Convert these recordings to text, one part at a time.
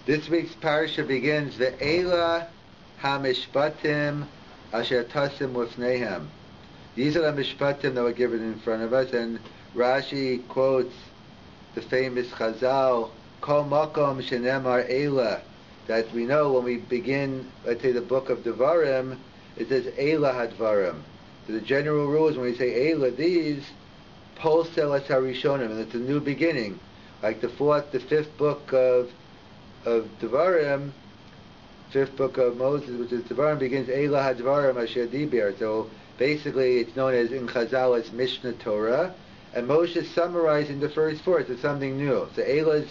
This week's parsha begins Ve'ela ha-mishpatim asher tasim lifneihem. These are the mishpatim that were given in front of us, and Rashi quotes the famous Chazal, Kol makom shenemar Eila, that we know when we begin, let's say, the book of Devarim, it says Eila hadvarim. So the general rule is when we say Eila, these, Posel es harishonim, and it's a new beginning. Like the fifth book of Devarim, fifth book of Moses, which is Devarim, begins Eila hadvarim asher diber. So basically it's known as in Chazal as Mishnah Torah, and Moshe is summarizing the first four. It's something new. So Eila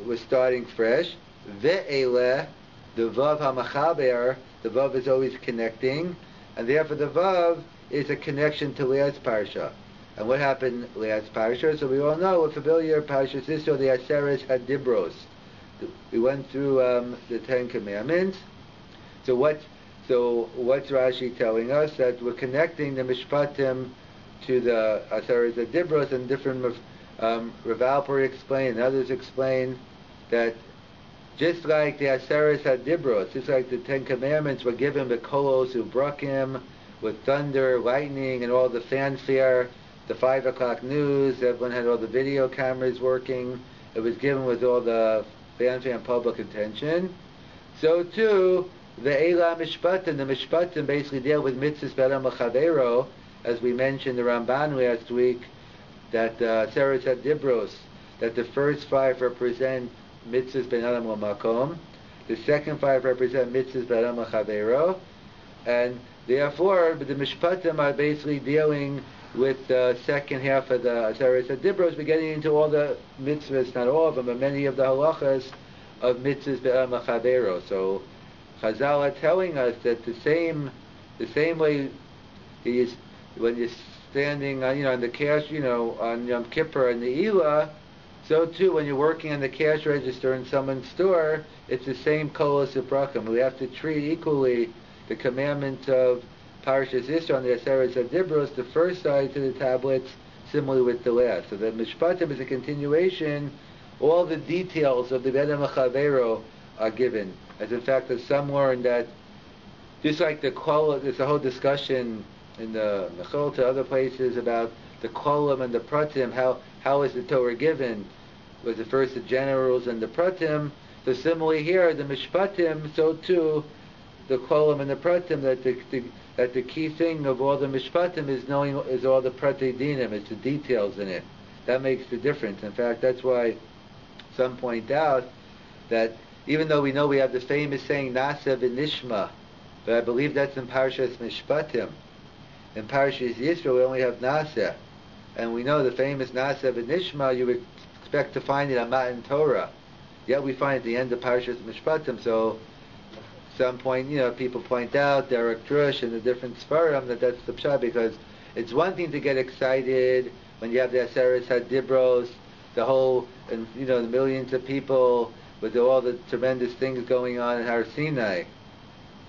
was starting fresh. Ve'ela, the Vav HaMachaber, the Vav is always connecting, and therefore the Vav is a connection to Leah's Parsha. And what happened Leah's Parsha? So we all know, we're familiar, Parshas Yisro, the Aseres Hadibros. We went through the Ten Commandments. So what's Rashi telling us? That we're connecting the Mishpatim to the Aseres Hadibros, and different Rav Alper explained, and others explain that just like the Aseres Hadibros, just like the Ten Commandments were given with kolos ubrakim, with thunder, lightning, and all the fanfare, the 5 o'clock news, everyone had all the video cameras working, it was given with all the fanfare and public attention. So too, the Eila Mishpatim, the Mishpatim basically deal with mitzvahs be'adam l'chavero, as we mentioned the Ramban last week, that Aseres Hadibros, that the first 5 represent mitzvahs ben adam l'makom, the second 5 represent mitzvahs ben adam l'chavero, and therefore the Mishpatim are basically dealing with the second half of the Aseres Hadibros. We're getting into all the mitzvahs, not all of them, but many of the halachas of mitzvahs ben adam l'chavero. So Chazal are telling us that the same way is when you're standing on the cash, on Yom Kippur and the Elah, so too when you're working on the cash register in someone's store, it's the same kolos ubrakim. We have to treat equally the commandments of Parshas Yisro on the Aseres Hadibros, the first side to the tablets, similarly with the last. So the Mishpatim is a continuation. All the details of the Bedam HaChavero are given. As in fact, there's some learn that just like the Kolam, there's a whole discussion in the Mechol to other places about the Kolam and the Pratim, how is the Torah given? Was it first the generals and the Pratim? So similarly here, the Mishpatim, so too, the Kolam and the Pratim, that the key thing of all the Mishpatim is all the Pratei Dinim, it's the details in it. That makes the difference. In fact, that's why some point out that even though we know we have the famous saying Nasa v'Nishma, but I believe that's in Parshas Mishpatim. In Parshas Yisro we only have Nasa, and we know the famous Nasa v'Nishma you would expect to find it on Matan Torah. Yet we find it at the end of Parshas Mishpatim. So some point, people point out Derek Drush and the different Sfarim that's the pshat, because it's one thing to get excited when you have the Aseres Hadibros, the whole, and the millions of people with all the tremendous things going on in Har Sinai.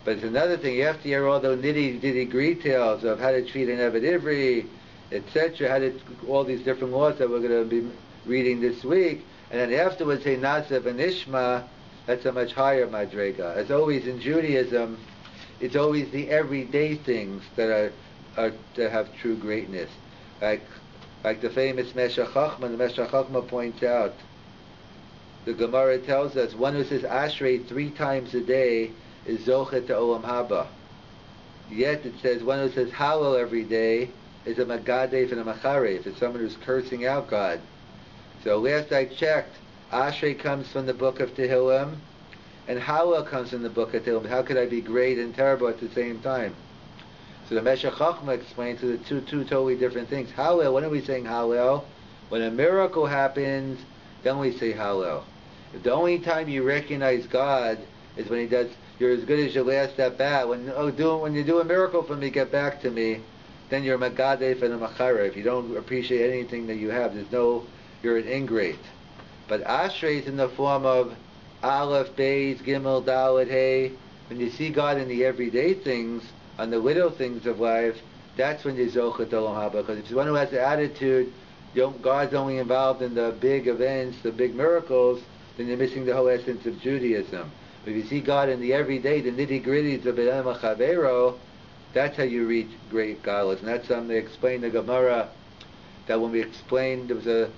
But it's another thing, you have to hear all the nitty-gritty details of how to treat an Eved Ivri, etc., all these different laws that we're going to be reading this week, and then afterwards say Nasa v'Nishma. That's a much higher madrega. As always in Judaism, it's always the everyday things that have true greatness. Like the famous Meshech Chochmah, the Meshech Chochmah points out, the Gemara tells us, one who says Ashrei 3 times a day is Zochet to Olam Haba. Yet it says one who says Hallel every day is a Magadef and a Macharef. It's someone who's cursing out God. So last I checked, Ashrei comes from the book of Tehillim, and Hallel comes from the book of Tehillim. How could I be great and terrible at the same time? So the Meshech Chochmah explains the two totally different things. Hallel, when are we saying Hallel? When a miracle happens, then we say Hallel. If the only time you recognize God is when He does, you're as good as your last at bat. When you do a miracle for me, get back to me, then you're a Magadef and a Machara. If you don't appreciate anything that you have, you're an ingrate. But Ashrei is in the form of Aleph, Beis, Gimel, Dalet, Hey. When you see God in the everyday things, on the little things of life, that's when you're Zochet Olam Haba. Because if you're one who has the attitude, God's only involved in the big events, the big miracles, then you're missing the whole essence of Judaism. But if you see God in the everyday, the nitty-gritties of B'nai Chavero, that's how you reach great godless. And that's something they explain the Gemara, that when we explained, the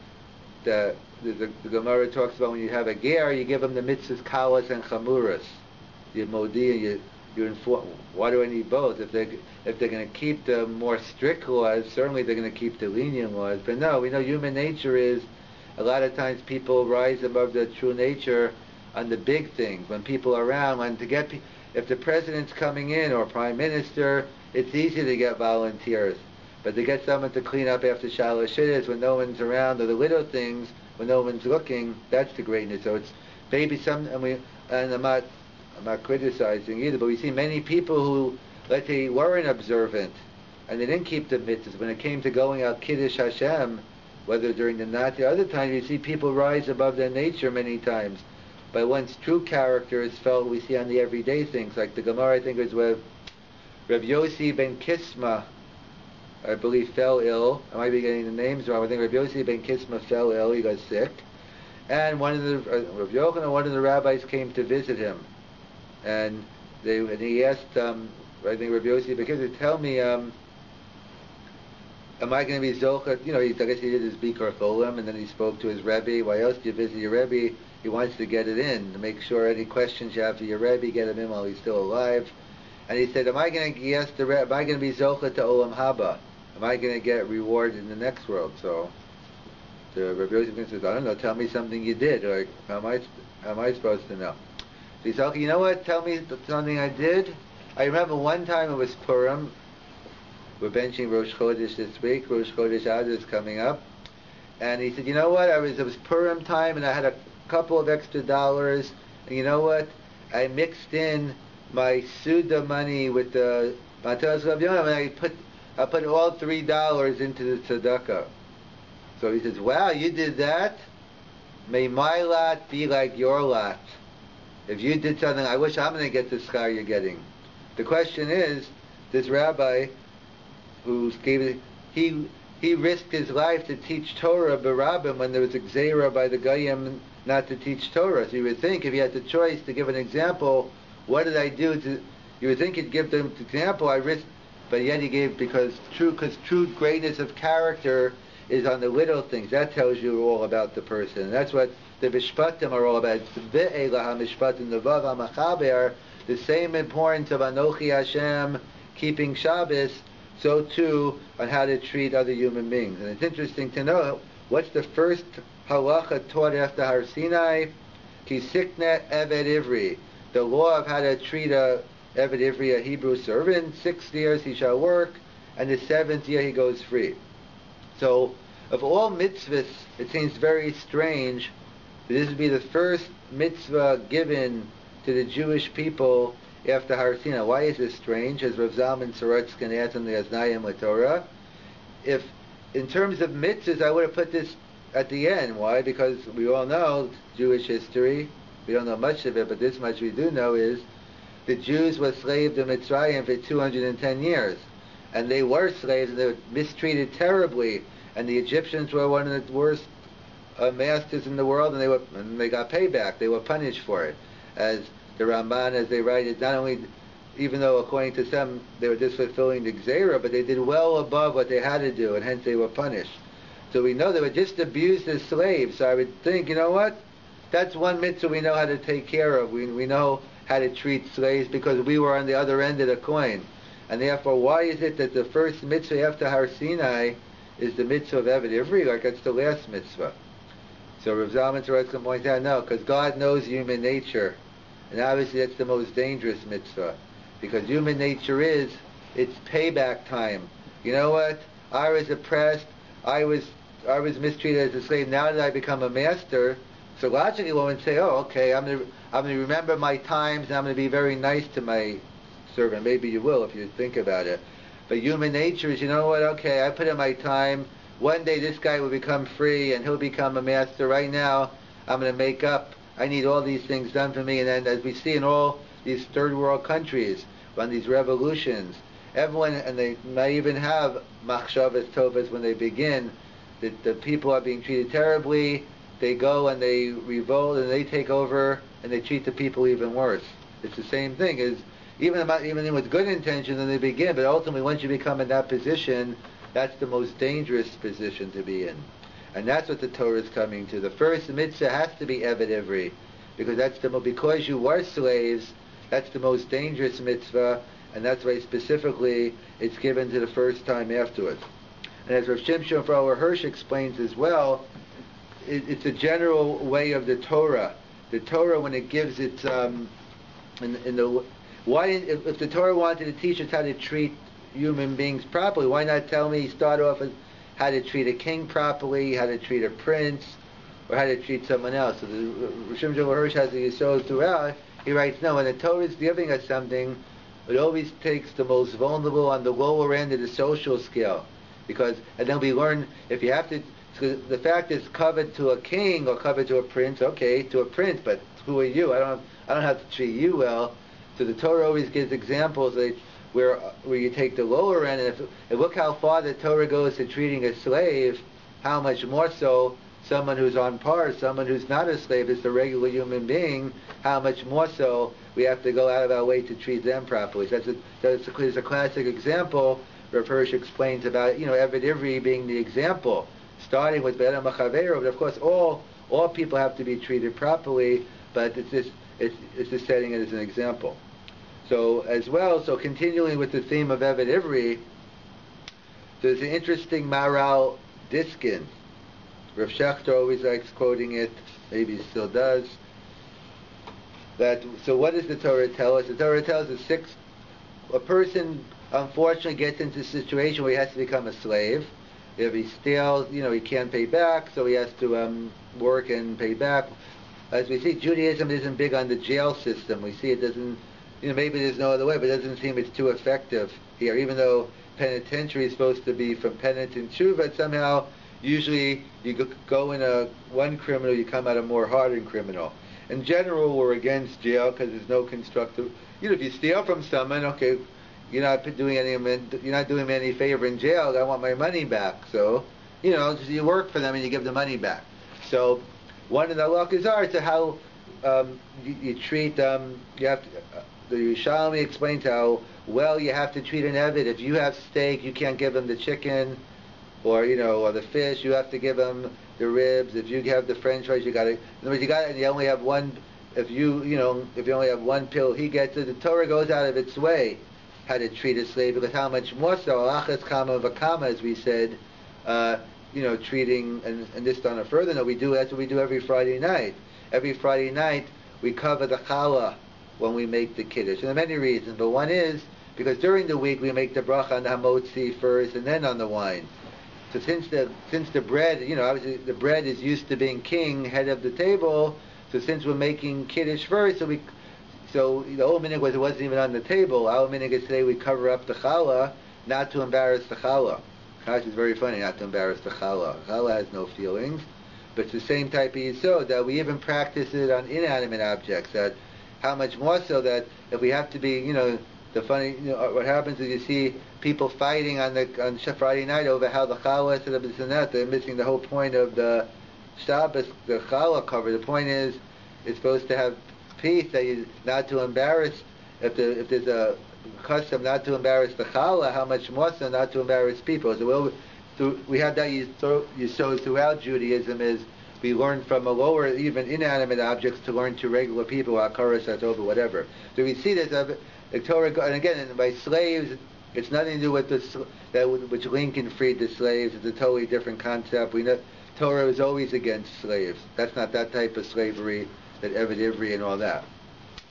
Gemara talks about when you have a ger, you give them the mitzvahs kalas and chamuras. You modi and you inform. Why do I need both? If they're going to keep the more strict laws, certainly they're going to keep the lenient laws. But no, we know human nature is, a lot of times people rise above their true nature on the big things. When people are around, if the president's coming in or prime minister, it's easy to get volunteers. But to get someone to clean up after Shalosh Shidduchos when no one's around, or the little things when no one's looking, that's the greatness. So it's maybe and I'm not criticizing either, but we see many people who, let's say, weren't observant and they didn't keep the mitzvahs. When it came to going out Kiddush Hashem, whether during the night or other times, you see people rise above their nature many times. But once true character is felt, we see on the everyday things, like the Gemara, I think it was with Rav Yossi ben Kisma, I believe, fell ill. I might be getting the names wrong. I think Rav Yossi ben Kisma fell ill. He got sick, and one of the rabbis came to visit him, and he asked, I think Rav Yossi ben Kisma, tell me, am I going to be zochet? I guess he did his Bikar Cholim, and then he spoke to his Rabbi. Why else do you visit your Rabbi? He wants to get it in, to make sure any questions you have for your Rabbi, get him in while he's still alive. And he said, am I going to be zochet to Olam Haba? Am I going to get rewarded in the next world? So the Rabbi Yosef says, I don't know, tell me something you did. Like, how am I supposed to know? So he said, okay, you know what, tell me something I did. I remember one time it was Purim. We're benching Rosh Chodesh this week. Rosh Chodesh Adar is coming up. And he said, you know what, it was Purim time and I had a couple of extra dollars. And you know what, I mixed in my Suda money with the Matas Rav Yonah, and I put all $3 into the tzedakah. So he says, wow, you did that? May my lot be like your lot. If you did something, I wish I'm going to get the schar you're getting. The question is, this rabbi he risked his life to teach Torah b'Rabbim when there was a gzeira by the Goyim not to teach Torah. So you would think if he had the choice to give an example, what did I do? You would think he'd give them an example. I risked, but yet he gave because true greatness of character is on the little things. That tells you all about the person. And that's what the Mishpatim are all about. It's ve'elah ha-Mishpatim, the vav ha-machaber, the same importance of Anochi Hashem, keeping Shabbos, so too on how to treat other human beings. And it's interesting to know what's the first halacha taught after Har Sinai? Ki sikne eved ivri, the law of how to treat a eved ivri, a Hebrew servant. 6 years he shall work, and the 7th year he goes free. So, of all mitzvahs, it seems very strange that this would be the first mitzvah given to the Jewish people after Har Sinai. Why is this strange? As Rav Zalman Sorotzkin adds in the Aznayim LaTorah, if in terms of mitzvahs, I would have put this at the end. Why? Because we all know Jewish history. We don't know much of it, but this much we do know is the Jews were slaves in Mitzrayim for 210 years. And they were slaves, and they were mistreated terribly. And the Egyptians were one of the worst masters in the world, and they got payback. They were punished for it. As the Ramban, as they write it, not only, even though according to some they were just fulfilling the Gzeira, but they did well above what they had to do, and hence they were punished. So we know they were just abused as slaves. So I would think, you know what? That's one mitzvah we know how to take care of. We know how to treat slaves because we were on the other end of the coin. And therefore, why is it that the first mitzvah after Har Sinai is the mitzvah of Eved Ivri? Like that's the last mitzvah. So Rav Zalman Sorotzkin points out, no, because God knows human nature. And obviously that's the most dangerous mitzvah. Because human nature it's payback time. You know what? I was oppressed. I was mistreated as a slave. Now that I become a master, so logically one would say, oh, okay, I'm going to remember my times and I'm going to be very nice to my servant. Maybe you will if you think about it. But human nature is, you know what, okay, I put in my time. One day this guy will become free and he'll become a master. Right now, I'm going to make up. I need all these things done for me. And then as we see in all these third world countries, on these revolutions, everyone, and they might even have machshavas tovas when they begin, that the people are being treated terribly, they go and they revolt and they take over and they treat the people even worse. It's the same thing. Is even with good intentions in the beginning, but ultimately once you become in that position, that's the most dangerous position to be in. And that's what the Torah is coming to. The first mitzvah has to be Eved Ivri, because because you were slaves, that's the most dangerous mitzvah, and that's why specifically it's given to the first time afterwards. And as Rav Shimshon Frower Hirsch explains as well, it's a general way of the Torah. The Torah, when it gives its if the Torah wanted to teach us how to treat human beings properly, why not tell me, start off with how to treat a king properly, how to treat a prince, or how to treat someone else? So the Rishon Shlomo Hirsch has the Yisod throughout. He writes, no, when the Torah is giving us something, it always takes the most vulnerable on the lower end of the social scale. And then we learn, if you have to, the fact is covered to a king or covered to a prince, okay, to a prince, but who are you? I don't have to treat you well. So the Torah always gives examples where you take the lower end, and look how far the Torah goes to treating a slave, how much more so someone who's on par, someone who's not a slave, is a regular human being, how much more so we have to go out of our way to treat them properly. So that's a classic example. Rav Hirsch explains about, Eved Ivri being the example, starting with Be'edam Machaveiro, but of course all people have to be treated properly, but it's just setting it as an example. So continuing with the theme of Eved Ivri, there's an interesting Maral Diskin. Rav Shechter always likes quoting it, maybe he still does. So what does the Torah tell us? The Torah tells us a person unfortunately gets into a situation where he has to become a slave. If he steals, he can't pay back, so he has to work and pay back. As we see, Judaism isn't big on the jail system. We see it doesn't, maybe there's no other way, but it doesn't seem it's too effective here. Even though penitentiary is supposed to be from penitent tshuva, somehow, usually you go in one criminal, you come out a more hardened criminal. In general, we're against jail because there's no constructive. If you steal from someone, okay, you're not doing me any favor in jail. I want my money back. So, you work for them and you give the money back. So, one of the halachas are to how you treat. You have to, the Yerushalmi explains how well you have to treat an eved. If you have steak, you can't give him the chicken, or the fish. You have to give him the ribs. If you have the French fries, you got to. In other words, and you only have one. If you only have one pill, he gets it. The Torah goes out of its way how to treat a slave, because how much more so, alachas kama v'kama, as we said, treating, and this on a further note, that's what we do every Friday night. Every Friday night, we cover the challah when we make the kiddush. And there are many reasons, but one is because during the week we make the bracha on the hamotzi first and then on the wine. So since the bread, obviously the bread is used to being king, head of the table, so since we're making kiddush first, so the old minhag was it wasn't even on the table. Our minhag is today we cover up the challah, not to embarrass the challah. It's very funny not to embarrass the challah. Challah has no feelings, but it's the same type of yisod that we even practice it on inanimate objects. That how much more so that if we have to be, the funny, what happens is you see people fighting on Friday night over how the challah is set up, this and that. They're missing the whole point of the Shabbos, the challah cover. The point is, it's supposed to have peace, that you not to embarrass. If there's a custom not to embarrass the challah, how much more so not to embarrass people. So we have that yisod throughout Judaism, is we learn from a lower, even inanimate objects, to learn to regular people, akaras, over whatever. So we see this the Torah, and again, by slaves, it's nothing to do with which Lincoln freed the slaves. It's a totally different concept. We know Torah is always against slaves. That's not that type of slavery, that Eved Ivri and all that.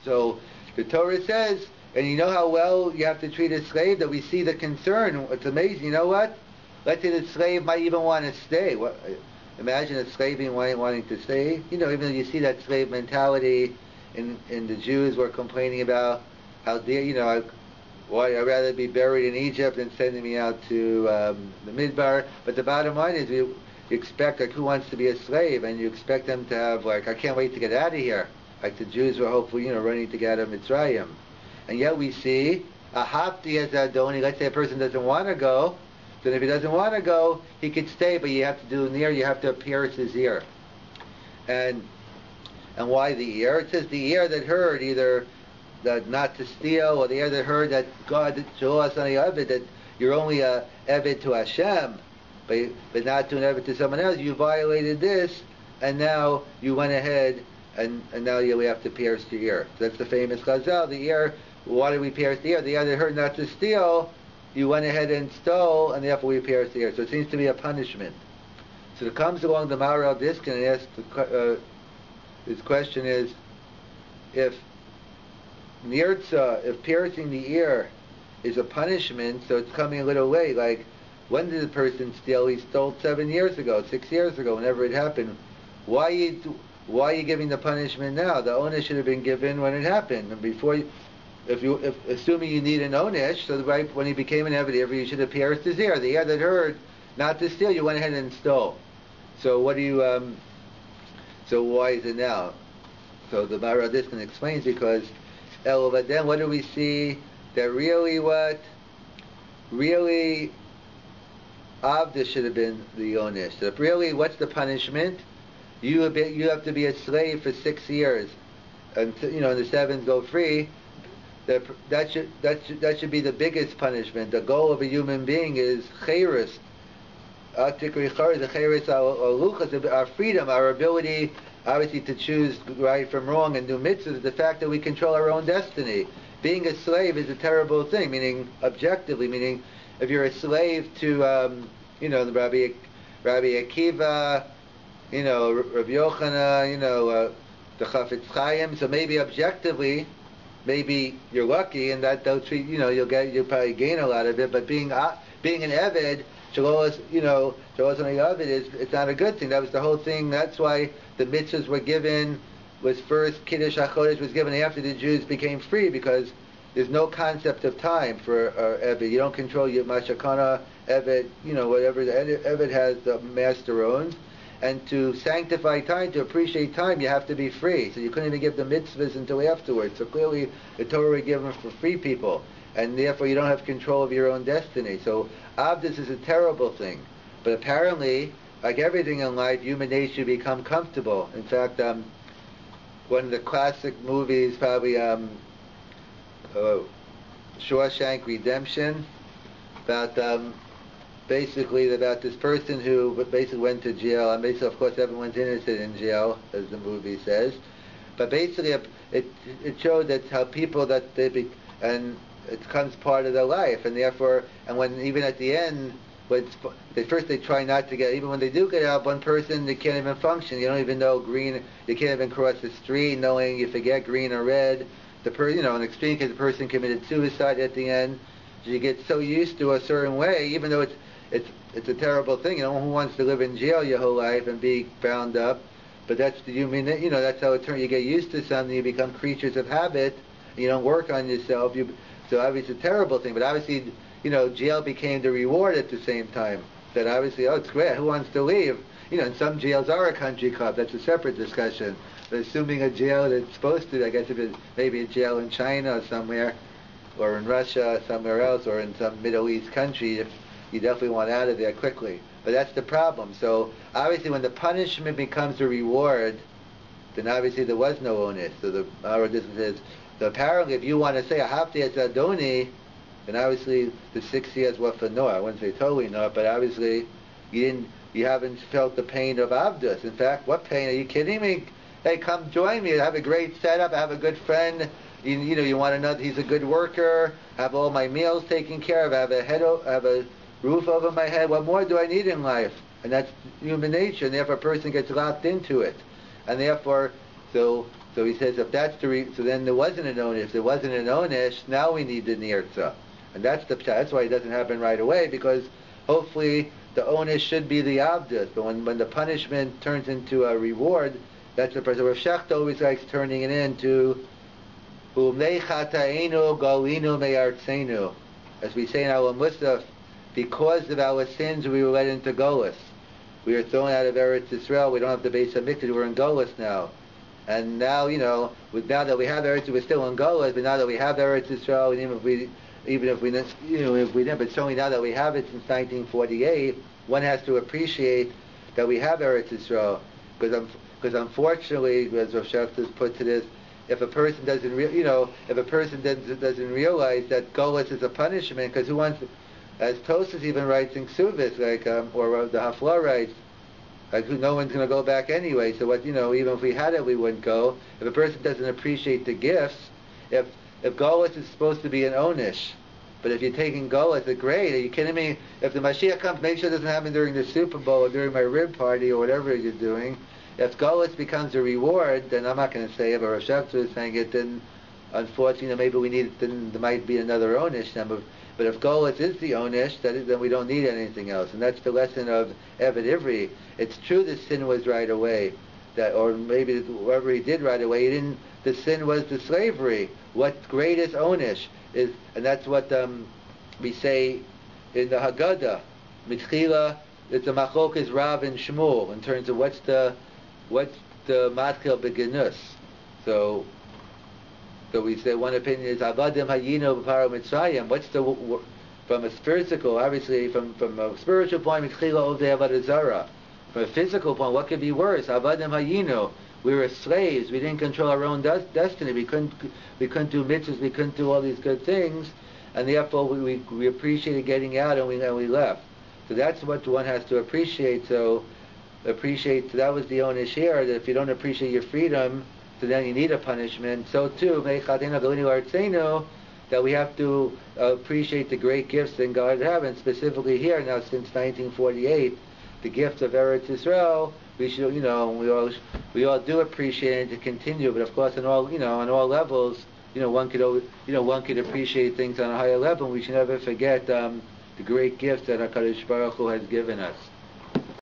So the Torah says, and you know how well you have to treat a slave, that we see the concern. It's amazing. You know what? Let's say the slave might even want to stay. Imagine a slave wanting to stay. Even though you see that slave mentality in the Jews were complaining about how I'd rather be buried in Egypt than sending me out to the Midbar. But the bottom line is you expect, who wants to be a slave? And you expect them to have, I can't wait to get out of here. Like the Jews were hopefully, running to get out of Mitzrayim. And yet we see, a hafti as adoni, let's say a person doesn't want to go, then if he doesn't want to go, he could stay, but you have to do you have to pierce his ear. And why the ear? It says the ear that heard either that not to steal, or the ear that heard that God show us on the Eved, that you're only a Eved to Hashem, but not to an Eved to someone else. You violated this, and now you went ahead and now we have to pierce the ear. So that's the famous Chazal. The ear. Why did we pierce the ear? The ear that heard not to steal, you went ahead and stole, and therefore we pierced the ear. So it seems to be a punishment. So it comes along the Maharal Diskin and asks his question is, if nirtza, if piercing the ear is a punishment, so it's coming a little late. Like, when did the person steal? He stole 7 years ago, 6 years ago, whenever it happened. Why are you giving the punishment now? The onus should have been given when it happened, and before. If assuming you need an onesh, so right when he became an Eved, you should have pierced his ear. The ear that heard not to steal, you went ahead and stole. So what do you? So why is it now? So the Maharal Diskin explains because, but then what do we see? That really Avda should have been the onesh. So if really, what's the punishment? You have to be a slave for 6 years, and the 7 go free. That should be the biggest punishment. The goal of a human being is chayris. Our freedom, our ability, obviously, to choose right from wrong and do mitzvahs. The fact that we control our own destiny. Being a slave is a terrible thing. Meaning, objectively, meaning if you're a slave to, the Rabbi Akiva, Rabbi Yochanan, the Chafetz Chaim. So maybe objectively. Maybe you're lucky, and that they'll treat you'll probably gain a lot of it. But being an Eved, Shalos on the Eved it's not a good thing. That was the whole thing. That's why the mitzvahs were given. Was first Kiddush HaChodesh was given after the Jews became free, because there's no concept of time for Eved. You don't control your Mashakana Eved. Whatever the Eved has, the master owns. And to sanctify time, to appreciate time, you have to be free. So you couldn't even give the mitzvahs until afterwards. So clearly, the Torah was given for free people, and therefore you don't have control of your own destiny. So Avdus is a terrible thing. But apparently, like everything in life, human nature become comfortable. In fact, one of the classic movies, probably Shawshank Redemption, about basically about this person who basically went to jail, and basically, of course, everyone's innocent in jail, as the movie says. But basically, it showed that how people that and it becomes part of their life, and therefore, and when even at the end, first they try not to get, even when they do get out, one person, they can't even function. You don't even know green. You can't even cross the street, knowing you forget green or red. In extreme case, the person committed suicide at the end. So you get so used to a certain way, even though it's a terrible thing. Who wants to live in jail your whole life and be bound up? But that's the human. That's how it turns. You get used to something. You become creatures of habit. You don't work on yourself. So obviously it's a terrible thing. But obviously, jail became the reward at the same time. That obviously, it's great. Who wants to leave? And some jails are a country club. That's a separate discussion. But assuming a jail that's supposed to, I guess if it's maybe a jail in China or somewhere, or in Russia, somewhere else, or in some Middle East country, you definitely want out of there quickly. But that's the problem. So obviously when the punishment becomes a reward, then obviously there was no onus. So the Maharal says, so apparently if you want to say Ahavti es Adoni, then obviously the 6 years were for no. I wouldn't say totally no, but obviously you haven't felt the pain of Avdus. In fact, what pain? Are you kidding me? Hey, come join me. I have a great setup. I have a good friend. You want to know that he's a good worker. Have all my meals taken care of. I have a roof over my head. What more do I need in life? And that's human nature. And therefore, a person gets locked into it. And therefore, so he says, if that's so then there wasn't an onesh. If there wasn't an onesh, now we need the nirtza. And that's why it doesn't happen right away, because hopefully the onesh should be the avdus. But when the punishment turns into a reward, that's the person. Rav Shechter always likes turning it into Umnei chatainu galinu me'artzenu. As we say in our Musaf, because of our sins we were led into Golus. We were thrown out of Eretz Yisrael. We don't have the Beis Hamikdash. We're in Golus now. And now, now that we have Eretz, we're still in Golus. But now that we have Eretz Yisrael, even if we didn't, but certainly now that we have it since 1948, one has to appreciate that we have Eretz Yisrael. Because Because unfortunately, as Rav Shachter's put to this, if a person doesn't, if a person doesn't realize that Golus is a punishment, because who wants, as Tosas even writes in Ksuvis, like, or the Hafla writes, like, no one's going to go back anyway. So what, even if we had it, we wouldn't go. If a person doesn't appreciate the gifts, if Golus is supposed to be an Onish, but if you're taking Golus, it's great. Are you kidding me? If the Mashiach comes, make sure it doesn't happen during the Super Bowl or during my rib party or whatever you're doing. If Golus becomes a reward, then I'm not going to say it, but Rav Shachar is saying it, then unfortunately maybe then there might be another Onish. But if Golus is the Onish, then we don't need anything else. And that's the lesson of Eved Ivri. It's true the sin was right away, or maybe whatever he did right away, the sin was the slavery. What greatest Onish is, and that's what we say in the Haggadah. Mitchila, it's a Machokas Rav and Shmuel in terms of what's the Matchil Beginus. So we say one opinion is Avadim Hayino B'Paro Mitzrayim. What's from a spiritual, obviously from a spiritual point, Mitchila Ovdei Avodah Zarah. From a physical point, what could be worse? Avadim Hayino. We were slaves. We didn't control our own destiny. We couldn't do mitzvahs. We couldn't do all these good things, and therefore we appreciated getting out, and we left. So that's what one has to appreciate. So that was the Onish here. That if you don't appreciate your freedom, so then you need a punishment. So too, that we have to appreciate the great gifts that God has, and specifically here now since 1948, the gift of Eretz Yisrael. We should, we all do appreciate it to continue, but of course, on all levels, one could appreciate things on a higher level. We should never forget the great gifts that HaKadosh Baruch Hu has given us.